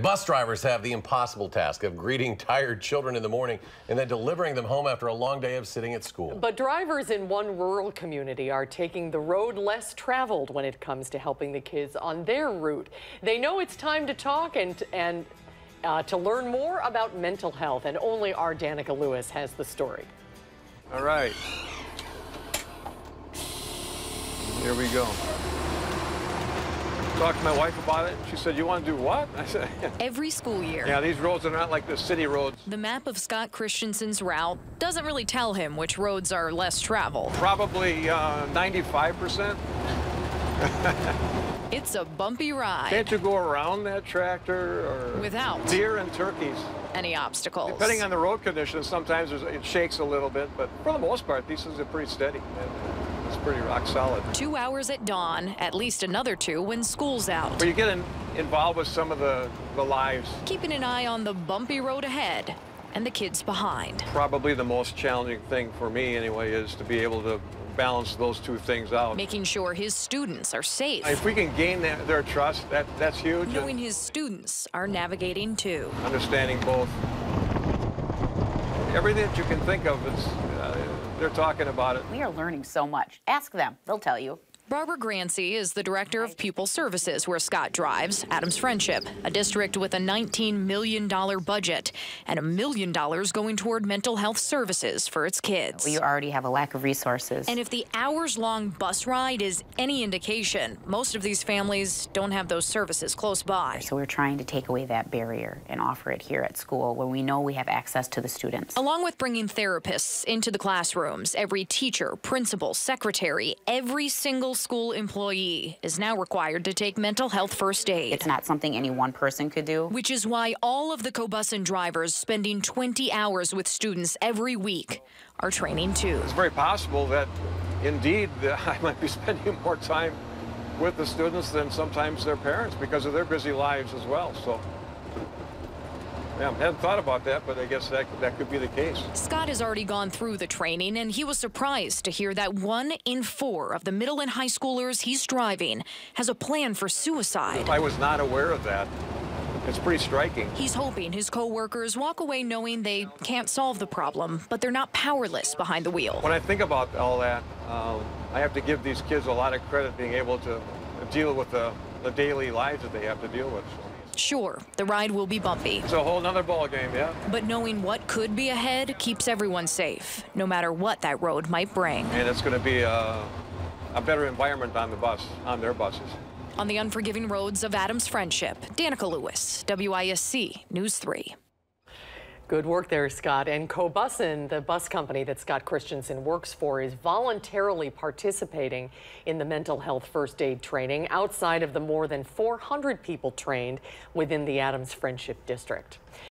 Bus drivers have the impossible task of greeting tired children in the morning and then delivering them home after a long day of sitting at school. But drivers in one rural community are taking the road less traveled when it comes to helping the kids on their route. They know it's time to talk and to learn more about mental health, and only our Danica Lewis has the story. All right. Here we go. Talked to my wife about it. She said, "You want to do what?" I said, Every school year. "Yeah, these roads are not like the city roads." The map of Scott Christensen's route doesn't really tell him which roads are less traveled. Probably 95%. It's a bumpy ride. Can't you go around that tractor or without deer and turkeys? Any obstacles. Depending on the road conditions, sometimes it shakes a little bit, but for the most part, these are pretty steady. It's pretty rock solid. 2 hours at dawn, at least another 2 when school's out. But you get involved with some of the lives. Keeping an eye on the bumpy road ahead and the kids behind. Probably the most challenging thing for me, anyway, is to be able to balance those two things out. Making sure his students are safe. If we can gain their trust, that's huge. Knowing his students are navigating too. Understanding both. Everything that you can think of, they're talking about it. We are learning so much. Ask them. They'll tell you. Barbara Grancy is the director of pupil services where Scott drives Adams Friendship, a district with a $19 million budget and $1 million going toward mental health services for its kids. We already have a lack of resources. And if the hours-long bus ride is any indication, most of these families don't have those services close by. So we're trying to take away that barrier and offer it here at school where we know we have access to the students. Along with bringing therapists into the classrooms, every teacher, principal, secretary, every single school employee is now required to take mental health first aid. It's not something any one person could do. Which is why all of the Cobussen drivers spending 20 hours with students every week are training too. It's very possible that, indeed, I might be spending more time with the students than sometimes their parents because of their busy lives as well. So, yeah, I hadn't thought about that, but I guess that could be the case. Scott has already gone through the training, and he was surprised to hear that 1 in 4 of the middle and high schoolers he's driving has a plan for suicide. I was not aware of that. It's pretty striking. He's hoping his co-workers walk away knowing they can't solve the problem, but they're not powerless behind the wheel. When I think about all that, I have to give these kids a lot of credit being able to deal with the daily lives that they have to deal with. Sure, the ride will be bumpy. It's a whole nother ball game, yeah. But knowing what could be ahead keeps everyone safe, no matter what that road might bring. And it's going to be a better environment on the bus, on their buses. On the unforgiving roads of Adams Friendship, Danica Lewis, WISC News 3. Good work there, Scott. And Cobussen, the bus company that Scott Christensen works for, is voluntarily participating in the mental health first aid training outside of the more than 400 people trained within the Adams Friendship District.